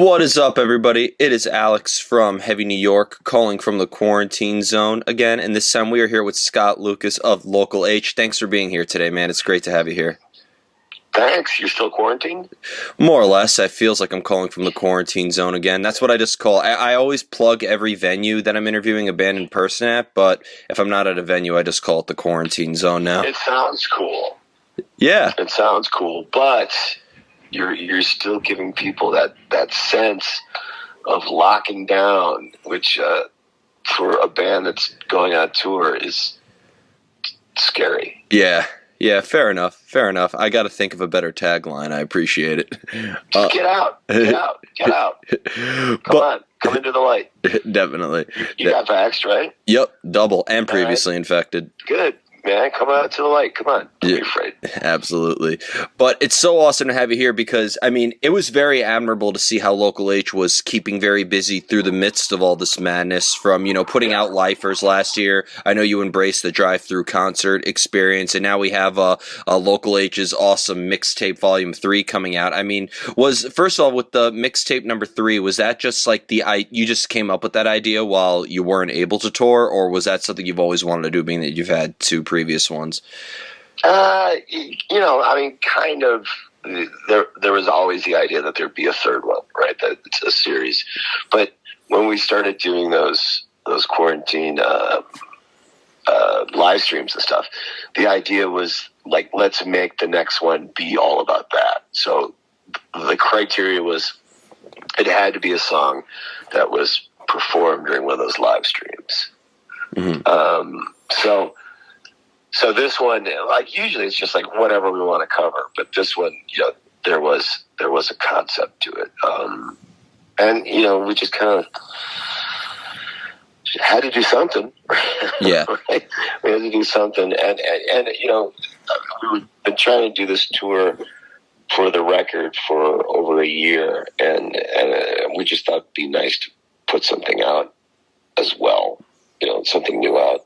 What is up, everybody? It is Alex from Heavy New York, calling from the quarantine zone again, and this time we are here with Scott Lucas of Local H. Thanks for being here today, man. It's great to have you here. Thanks. You're still quarantined? More or less. It feels like I'm calling from the quarantine zone again. That's what I just call. I always plug every venue that I'm interviewing a band in person at, but if I'm not at a venue, I just call it the quarantine zone now. It sounds cool. Yeah. It sounds cool, but you're still giving people that sense of locking down, which for a band that's going on tour is scary. Yeah, fair enough. I got to think of a better tagline. I appreciate it. Just get out. Come into the light. Definitely. You got vaxxed, right? Yep, double and previously infected. Good. Man, come out to the light. Come on. Don't be afraid. Absolutely. But it's so awesome to have you here because, I mean, it was very admirable to see how Local H was keeping very busy through the midst of all this madness from, putting out Lifers last year. I know you embraced the drive-through concert experience, and now we have a Local H's awesome Mixtape Volume 3 coming out. I mean, first of all, with the Mixtape number 3, was that just like you just came up with that idea while you weren't able to tour, or was that something you've always wanted to do, being that you've had two previous ones? Kind of. There was always the idea that there'd be a third one, right? That it's a series. But when we started doing those quarantine live streams and stuff, the idea was like, let's make the next one be all about that. So the criteria was it had to be a song that was performed during one of those live streams. Mm-hmm. So this one, like usually it's just like whatever we want to cover, but this one, there was a concept to it, and we just kind of had to do something. Yeah, right? We had to do something, and we've been trying to do this tour for the record for over a year, and we just thought it'd be nice to put something out as well, something new out.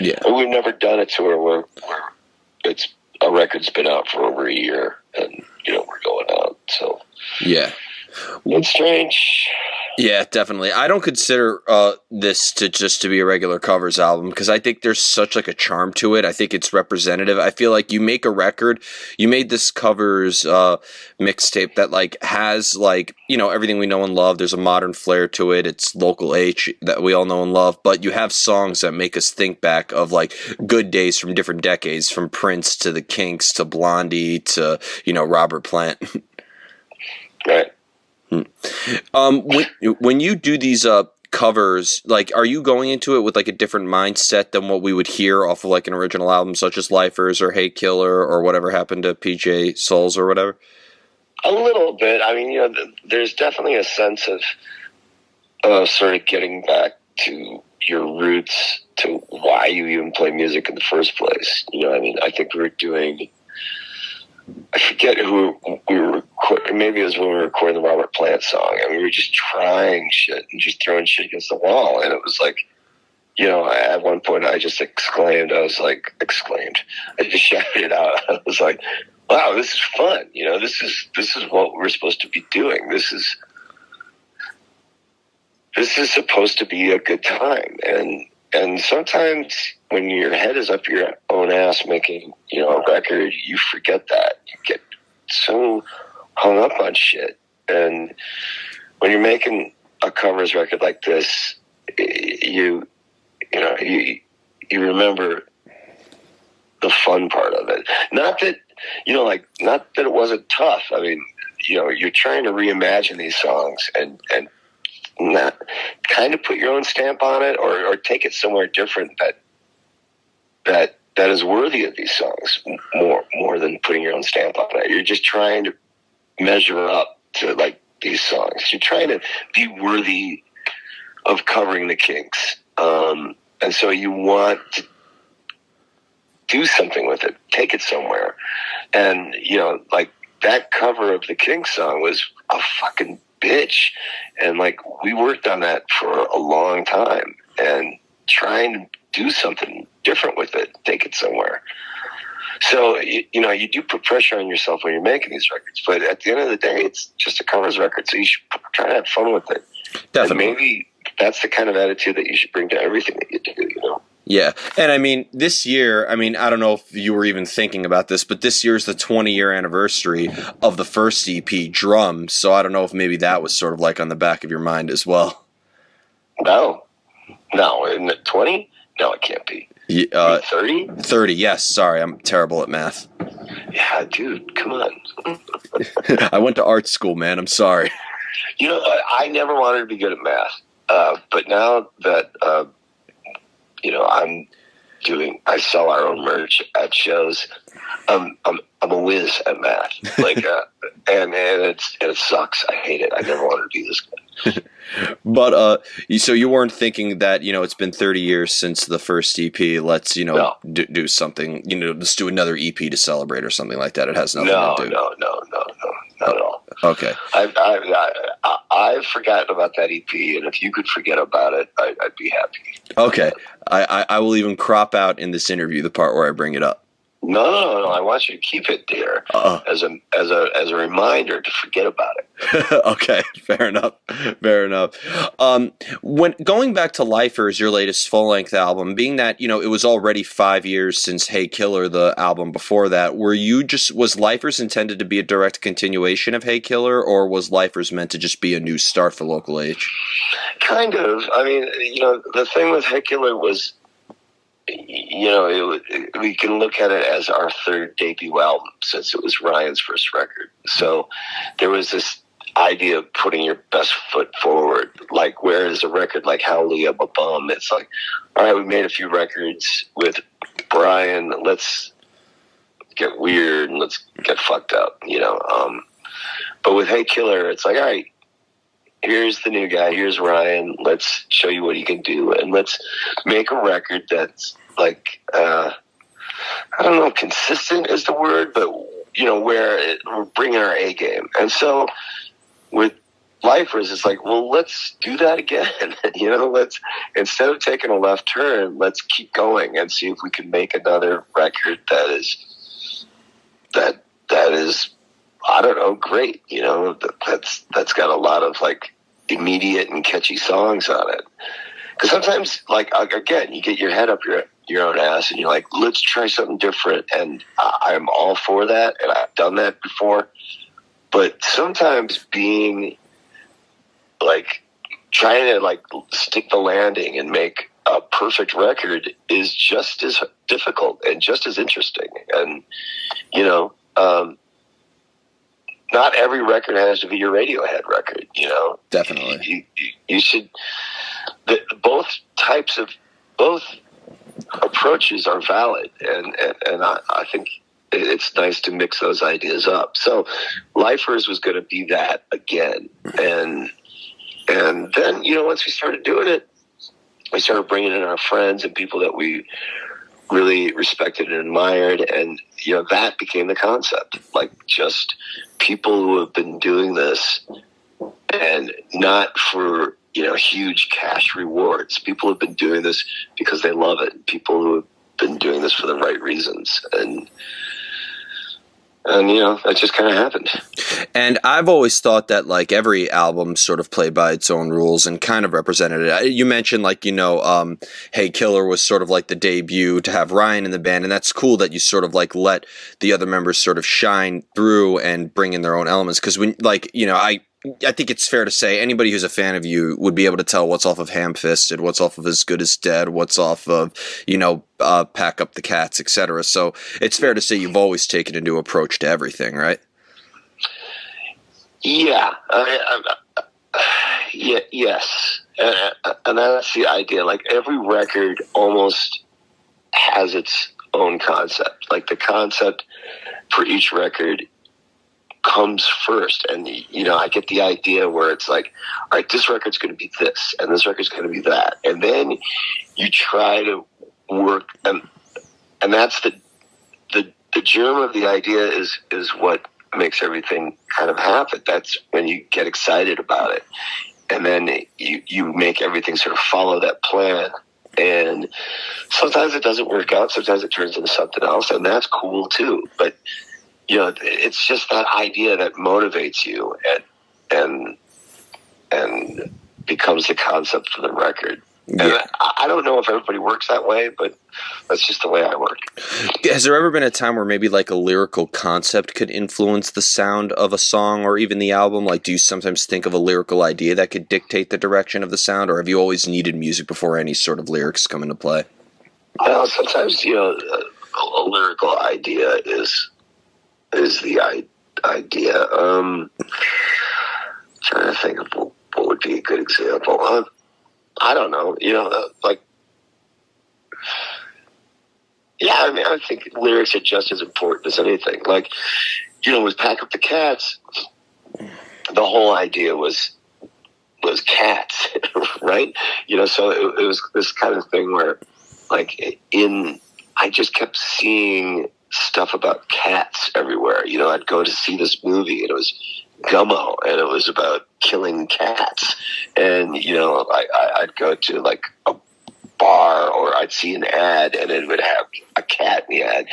Yeah, and we've never done a tour where a record's been out for over a year, and we're going out. So yeah, it's strange. Yeah, definitely. I don't consider this to be a regular covers album because I think there's such like a charm to it. I think it's representative. I feel like you make a record, you made this covers mixtape that like has like, everything we know and love. There's a modern flair to it. It's Local H that we all know and love, but you have songs that make us think back of like good days from different decades, from Prince to the Kinks to Blondie to, Robert Plant. Right. When you do these covers, like, are you going into it with like a different mindset than what we would hear off of like an original album, such as Lifers or Hey Killer or whatever happened to PJ Souls or whatever? A little bit. I mean, there's definitely a sense of sort of getting back to your roots, to why you even play music in the first place. I think we were doing. I forget who we were recording. Maybe it was when we were recording the Robert Plant song, and we were just trying shit and just throwing shit against the wall. And it was like, at one point I just exclaimed. I just shouted out. I was like, "Wow, this is fun! This is what we're supposed to be doing. This is supposed to be a good time." And sometimes when your head is up your own ass making, a record, you forget that. You get so hung up on shit. And when you're making a covers record like this, you remember the fun part of it. Not that, not that it wasn't tough. I mean, you're trying to reimagine these songs and not kind of put your own stamp on it or take it somewhere different that is worthy of these songs more than putting your own stamp on it. You're just trying to measure up to like these songs. You're trying to be worthy of covering the Kinks. And so you want to do something with it, take it somewhere. And, like that cover of the Kinks song was a fucking bitch, and like we worked on that for a long time and trying to do something different with it, take it somewhere. So, you do put pressure on yourself when you're making these records, but at the end of the day, it's just a covers record, so you should try to have fun with it. Definitely. And maybe that's the kind of attitude that you should bring to everything that you do, Yeah. And I mean, this year, I mean, I don't know if you were even thinking about this, but this year's the 20-year anniversary of the first EP, Drums, so I don't know if maybe that was sort of like on the back of your mind as well. No, in the 20? No, it can't be. 30? 30, yes. Sorry, I'm terrible at math. Yeah, dude, come on. I went to art school, man. I'm sorry. You know, I never wanted to be good at math, but now that I sell our own merch at shows. I'm a whiz at math, and it sucks. I hate it. I never wanted to be this good. But so you weren't thinking that it's been 30 years since the first EP. Let's No. do something. Let's do another EP to celebrate or something like that. It has nothing to do. No, not at all. Okay. I've forgotten about that EP, and if you could forget about it, I'd be happy. Okay. I will even crop out in this interview the part where I bring it up. No. I want you to keep it there as a reminder to forget about it. Okay, fair enough. When going back to Lifers, your latest full-length album, being that it was already 5 years since Hey Killer, the album before that, was Lifers intended to be a direct continuation of Hey Killer, or was Lifers meant to just be a new start for Local H? Kind of. I mean, the thing with Hey Killer was, we can look at it as our third debut album since it was Ryan's first record. So there was this idea of putting your best foot forward. Like, whereas a record like Howley Ba Bum, it's like, all right, we made a few records with Brian. Let's get weird and let's get fucked up, But with Hey Killer, it's like, all right, here's the new guy. Here's Ryan. Let's show you what he can do, and let's make a record that's like, I don't know, consistent is the word, but where we're bringing our A game. And so with Lifers, it's like, well, let's do that again. Let's, instead of taking a left turn, let's keep going and see if we can make another record that is, I don't know, great. That's got a lot of like immediate and catchy songs on it. Because sometimes, like, again, you get your head up your own ass and you're like, let's try something different. And I'm all for that, and I've done that before. But sometimes being like trying to like stick the landing and make a perfect record is just as difficult and just as interesting. And not every record has to be your Radiohead record, Definitely. You should. Both approaches are valid, and I think it's nice to mix those ideas up. So, Lifers was going to be that again, and then once we started doing it, we started bringing in our friends and people that we really respected and admired, and that became the concept. Like, just people who have been doing this, and not for huge cash rewards. People have been doing this because they love it. People who have been doing this for the right reasons, and that just kind of happened. And I've always thought that like every album sort of played by its own rules and kind of represented it. You mentioned like, Hey Killer was sort of like the debut to have Ryan in the band, and that's cool that you sort of like let the other members sort of shine through and bring in their own elements. Because when I think it's fair to say anybody who's a fan of you would be able to tell what's off of Ham-Fisted, what's off of As Good as Dead, what's off of, Pack Up the Cats, etc. So it's fair to say you've always taken a new approach to everything, right? Yeah. Yes. And that's the idea. Like, every record almost has its own concept. Like, the concept for each record comes first, and I get the idea where it's like, all right, this record's going to be this, and this record's going to be that, and then you try to work, and that's the germ of the idea is what makes everything kind of happen. That's when you get excited about it, and then you make everything sort of follow that plan, And sometimes it doesn't work out. Sometimes it turns into something else, and that's cool too. But it's just that idea that motivates you and becomes the concept for the record. Yeah. And I don't know if everybody works that way, but that's just the way I work. Has there ever been a time where maybe like a lyrical concept could influence the sound of a song or even the album? Like, do you sometimes think of a lyrical idea that could dictate the direction of the sound, or have you always needed music before any sort of lyrics come into play? Well, sometimes, a lyrical idea is the idea. Trying to think of what would be a good example. I don't know, I think lyrics are just as important as anything. Like, with Pack Up the Cats, the whole idea was cats, right? So it was this kind of thing where, like, I just kept seeing stuff about cats everywhere. I'd go to see this movie, and it was Gummo, and it was about killing cats. And I'd go to like a bar, or I'd see an ad, and it would have a cat in the ad.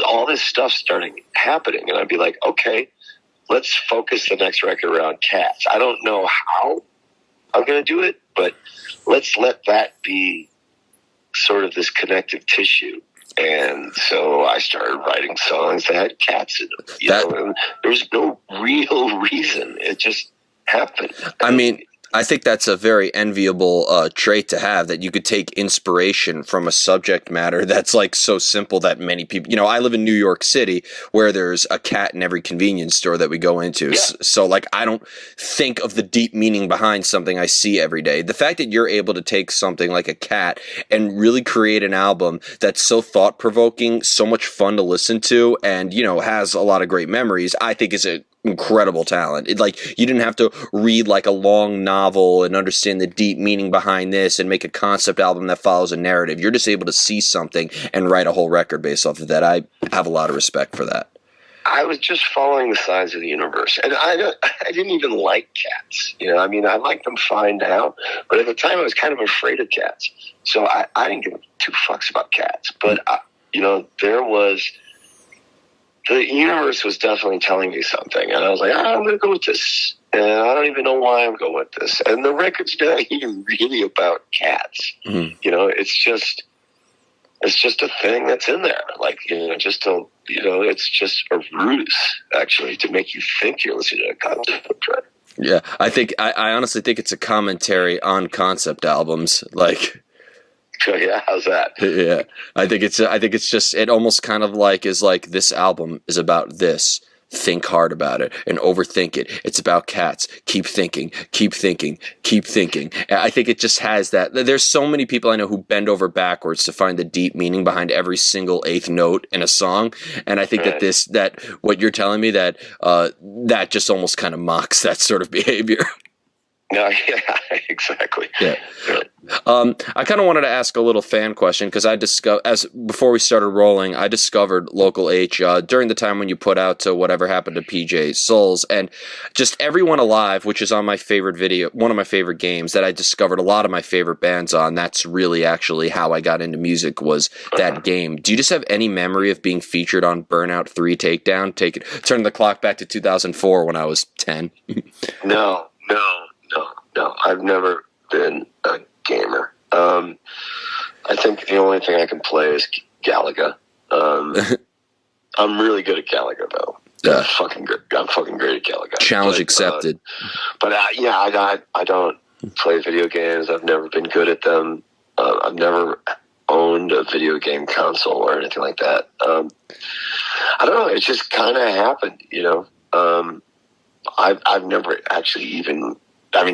All this stuff started happening, and I'd be like, okay, let's focus the next record around cats. I don't know how I'm going to do it, but let's let that be sort of this connective tissue. And so I started writing songs that had cats in them. And there was no real reason. It just happened. I mean, I think that's a very enviable trait to have, that you could take inspiration from a subject matter that's like so simple that many people, I live in New York City, where there's a cat in every convenience store that we go into. Yeah. So like, I don't think of the deep meaning behind something I see every day. The fact that you're able to take something like a cat and really create an album that's so thought provoking, so much fun to listen to, and, has a lot of great memories, I think is a incredible talent. You didn't have to read like a long novel and understand the deep meaning behind this and make a concept album that follows a narrative. You're just able to see something and write a whole record based off of that. I have a lot of respect for that. I was just following the signs of the universe, and I didn't even like cats. I liked them fine now, but at the time I was kind of afraid of cats, so I didn't give two fucks about cats. But the universe was definitely telling me something, and I was like, I'm going to go with this, and I don't even know why I'm going with this. And the record's not even really about cats. Mm-hmm. It's just a thing that's in there, it's just a ruse, actually, to make you think you're listening to a concept record. Yeah, I honestly think it's a commentary on concept albums, like. Yeah, how's that? Yeah, I think it's just, it almost kind of like is like, this album is about this. Think hard about it and overthink it. It's about cats. Keep thinking, keep thinking, keep thinking. I think it just has that. There's so many people I know who bend over backwards to find the deep meaning behind every single eighth note in a song. And I think that what you're telling me, that just almost kind of mocks that sort of behavior. No, yeah, exactly. Yeah. I kind of wanted to ask a little fan question, because before we started rolling, I discovered Local H during the time when you put out to Whatever Happened to PJ Souls, and just Everyone Alive, which is on my favorite video, one of my favorite games that I discovered a lot of my favorite bands on. That's really actually how I got into music, was that game. Do you just have any memory of being featured on Burnout 3 Takedown? Turn the clock back to 2004 when I was 10. No. I've never been a gamer. I think the only thing I can play is Galaga. I'm really good at Galaga, though. Yeah. I'm fucking great at Galaga. Challenge accepted. I don't play video games. I've never been good at them. I've never owned a video game console or anything like that. I don't know. It just kind of happened, I've never actually even...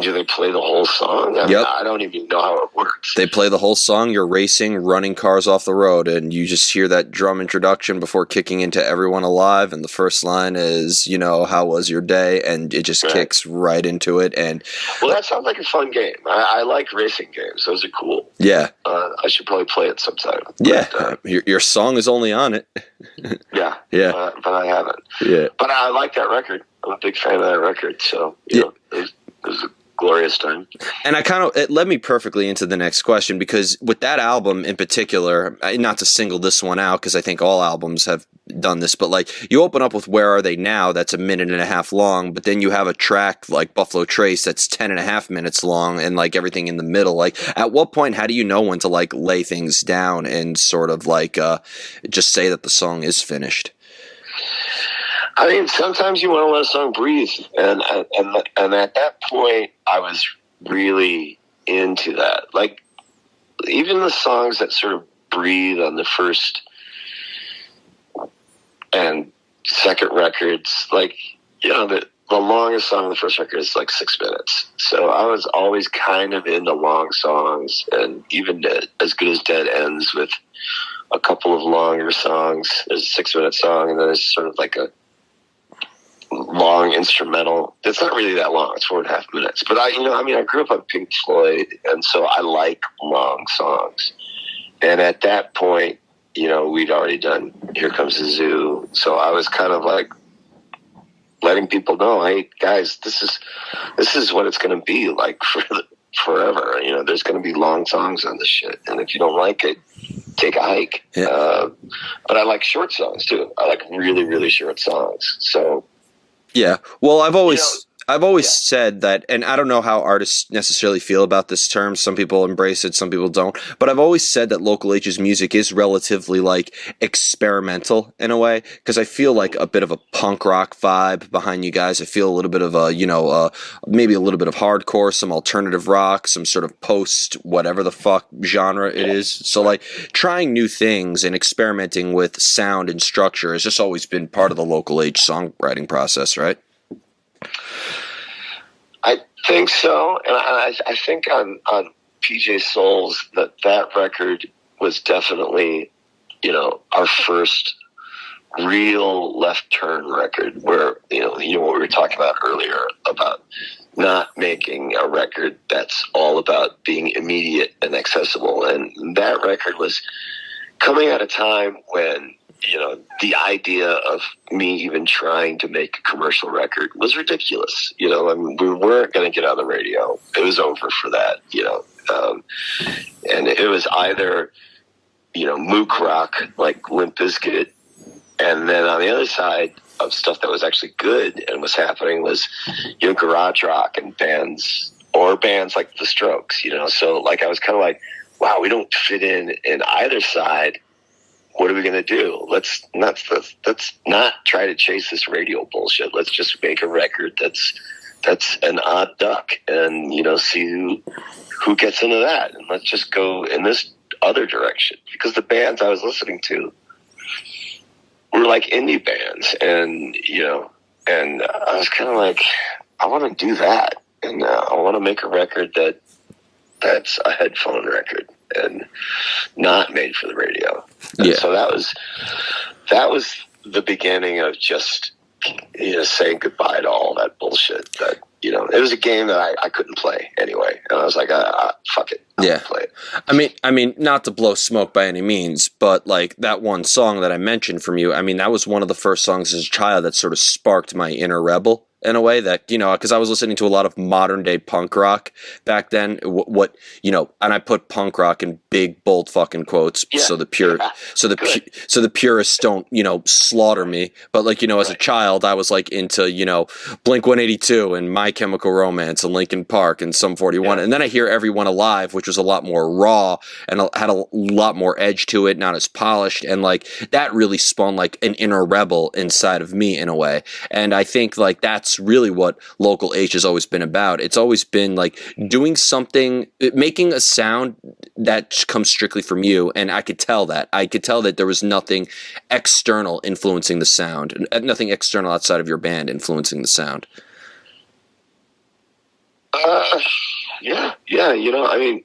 do they play the whole song? Yep. I don't even know how it works. They play the whole song. You're racing, running cars off the road, and you just hear that drum introduction before kicking into Everyone Alive, and the first line is, how was your day? And it just kicks right into it. And well, that sounds like a fun game. I like racing games. Those are cool. Yeah. I should probably play it sometime. Yeah. But, your song is only on it. Yeah. Yeah. But I haven't. Yeah. But I like that record. I'm a big fan of that record. So, it was a glorious time. And it led me perfectly into the next question, because with that album in particular, not to single this one out, because I think all albums have done this, but like you open up with Where Are They Now? That's a minute and a half long, but then you have a track like Buffalo Trace that's 10.5 minutes long, and like everything in the middle. Like, at what point, how do you know when to like lay things down and sort of like just say that the song is finished? I mean, sometimes you want to let a song breathe, and at that point, I was really into that. Like, even the songs that sort of breathe on the first and second records, like, you know, the longest song on the first record is like 6 minutes. So I was always kind of into long songs, and even As Good as Dead ends with a couple of longer songs. There's a 6-minute song, and then there's sort of like a long instrumental. It's not really that long. It's 4.5 minutes. But I grew up on Pink Floyd, and so I like long songs. And at that point, you know, we'd already done Here Comes the Zoo. So I was kind of like letting people know, hey guys, this is what it's going to be like forever. You know, there's going to be long songs on this shit, and if you don't like it, take a hike. Yeah. But I like short songs too. I like really, really short songs. So yeah, well, I've always said that, and I don't know how artists necessarily feel about this term. Some people embrace it, some people don't. But I've always said that Local H's music is relatively like experimental in a way, because I feel like a bit of a punk rock vibe behind you guys. I feel a little bit of maybe a little bit of hardcore, some alternative rock, some sort of post whatever the fuck genre it is. So like trying new things and experimenting with sound and structure has just always been part of the Local H songwriting process, right? I think so, and I think on PJ Souls that record was definitely, you know, our first real left turn record, where you know what we were talking about earlier about not making a record that's all about being immediate and accessible, and that record was coming at a time when, you know, the idea of me even trying to make a commercial record was ridiculous. You know, I mean, we weren't going to get on the radio. It was over for that, you know. And it was either, you know, mook rock like Limp Bizkit, and then on the other side of stuff that was actually good and was happening was, you know, garage rock and bands like The Strokes, you know. So like I was kind of like, wow, we don't fit in either side. What are we going to do? Let's not try to chase this radio bullshit. Let's just make a record that's an odd duck, and, you know, see who gets into that, and let's just go in this other direction. Because the bands I was listening to were like indie bands, and, you know, and I was kind of like, I want to do that, and I want to make a record that's a headphone record and not made for the radio. And so that was the beginning of just, you know, saying goodbye to all that bullshit. That, you know, it was a game that I couldn't play anyway, and I was like, fuck it, I'll play it. I mean, not to blow smoke by any means, but like that one song that I mentioned from you, I mean, that was one of the first songs as a child that sort of sparked my inner rebel. In a way that, you know, because I was listening to a lot of modern day punk rock back then. What you know, and I put punk rock in big bold fucking quotes, so the purists don't, you know, slaughter me. But like, you know, as a child, I was like into, you know, Blink-182 and My Chemical Romance and Linkin Park and Sum 41, and then I hear Everyone Alive, which was a lot more raw and had a lot more edge to it, not as polished, and like that really spun like an inner rebel inside of me in a way. And I think like that's really what Local H has always been about. It's always been like doing something, making a sound that comes strictly from you, and I could tell that there was nothing external influencing the sound, nothing external outside of your band influencing the sound. Yeah, you know, I mean,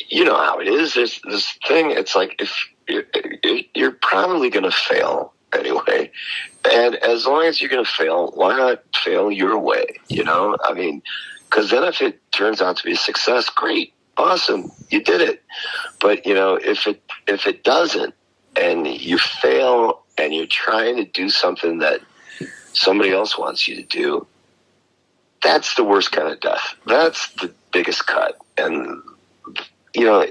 you know how it is. There's this thing, it's like, if you're probably going to fail anyway, and as long as you're going to fail, why not fail your way, you know? I mean, because then if it turns out to be a success, great, awesome, you did it. But, you know, if it doesn't, and you fail, and you're trying to do something that somebody else wants you to do, that's the worst kind of death. That's the biggest cut. And, you know,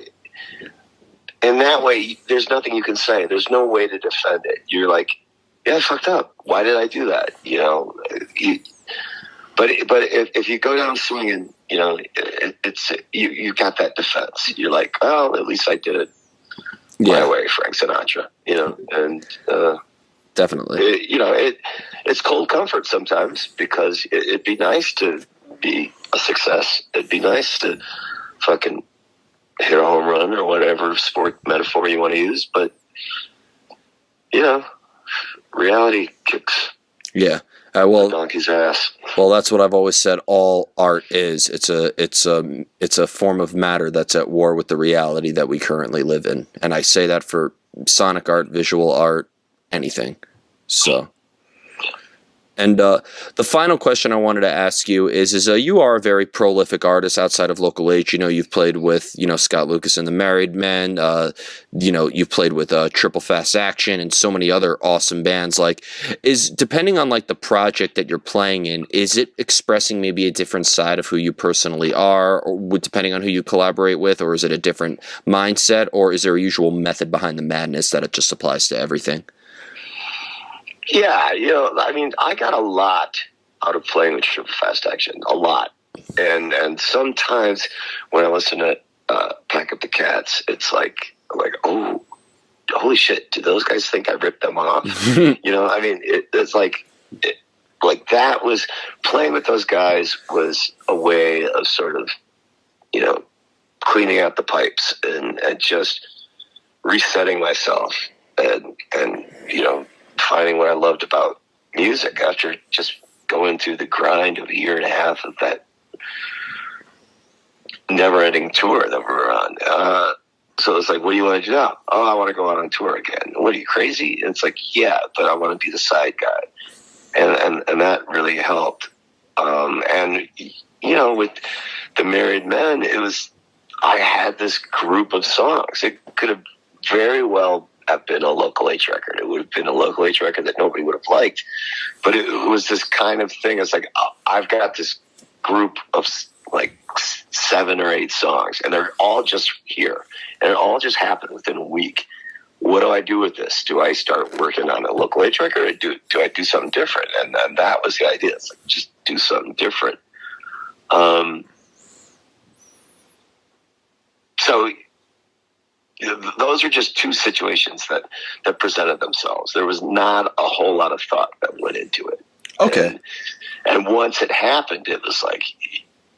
in that way, there's nothing you can say. There's no way to defend it. You're like, yeah, I fucked up. Why did I do that? You know, but if you go down swinging, you know, it's you got that defense. You're like, oh, at least I did it my way, Frank Sinatra. You know, and definitely, it's cold comfort sometimes, because it'd be nice to be a success. It'd be nice to fucking hit a home run or whatever sport metaphor you want to use, but you know, reality kicks. Yeah. Well, donkey's ass. Well, that's what I've always said. All art is. It's a form of matter that's at war with the reality that we currently live in, and I say that for sonic art, visual art, anything. So, and the final question I wanted to ask you is you are a very prolific artist outside of Local H. You know, you've played with, you know, Scott Lucas and the Married Men. You know, you've played with Triple Fast Action and so many other awesome bands. Like, is depending on like the project that you're playing in, is it expressing maybe a different side of who you personally are, or depending on who you collaborate with, or is it a different mindset, or is there a usual method behind the madness that it just applies to everything? Yeah, you know, I mean, I got a lot out of playing with Triple Fast Action, a lot. And sometimes when I listen to Pack Up the Cats, it's like, oh, holy shit, do those guys think I ripped them off? You know, I mean, it's like that was, playing with those guys was a way of sort of, you know, cleaning out the pipes and just resetting myself and you know, finding what I loved about music after just going through the grind of a year and a half of that never-ending tour that we were on. So it's like, what do you want to do now? Oh, I want to go out on tour again. What are you, crazy? And it's like, yeah, but I want to be the side guy. And that really helped. And, you know, with the Married Men, I had this group of songs. It could have very well have been a Local H record. It would have been a Local H record that nobody would have liked. But it was this kind of thing. It's like, I've got this group of like 7 or 8 songs, and they're all just here. And it all just happened within a week. What do I do with this? Do I start working on a Local H record, or do I do something different? And that was the idea. It's like, just do something different. So those are just 2 situations that presented themselves. There was not a whole lot of thought that went into it. Okay. And once it happened, it was like,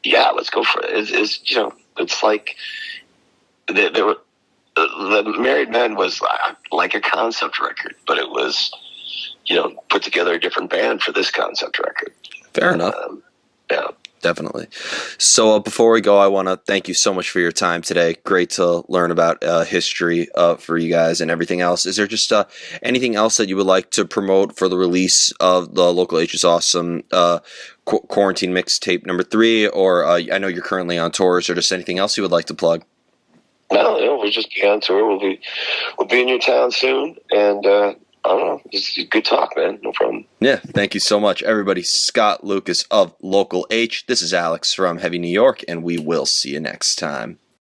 yeah, let's go for it. It's you know, it's like the Married Men was like a concept record, but it was, you know, put together a different band for this concept record. Fair enough. Yeah. Definitely. So before we go, I want to thank you so much for your time today. Great to learn about history for you guys and everything else. Is there just anything else that you would like to promote for the release of the Local H's Awesome Quarantine Mixtape number 3? Or I know you're currently on tour. Is there just anything else you would like to plug? No, we'll just be on tour. We'll be in your town soon, and I don't know, just good talk, man. No problem. Yeah, thank you so much, everybody. Scott Lucas of Local H. This is Alex from Heavy New York, and we will see you next time.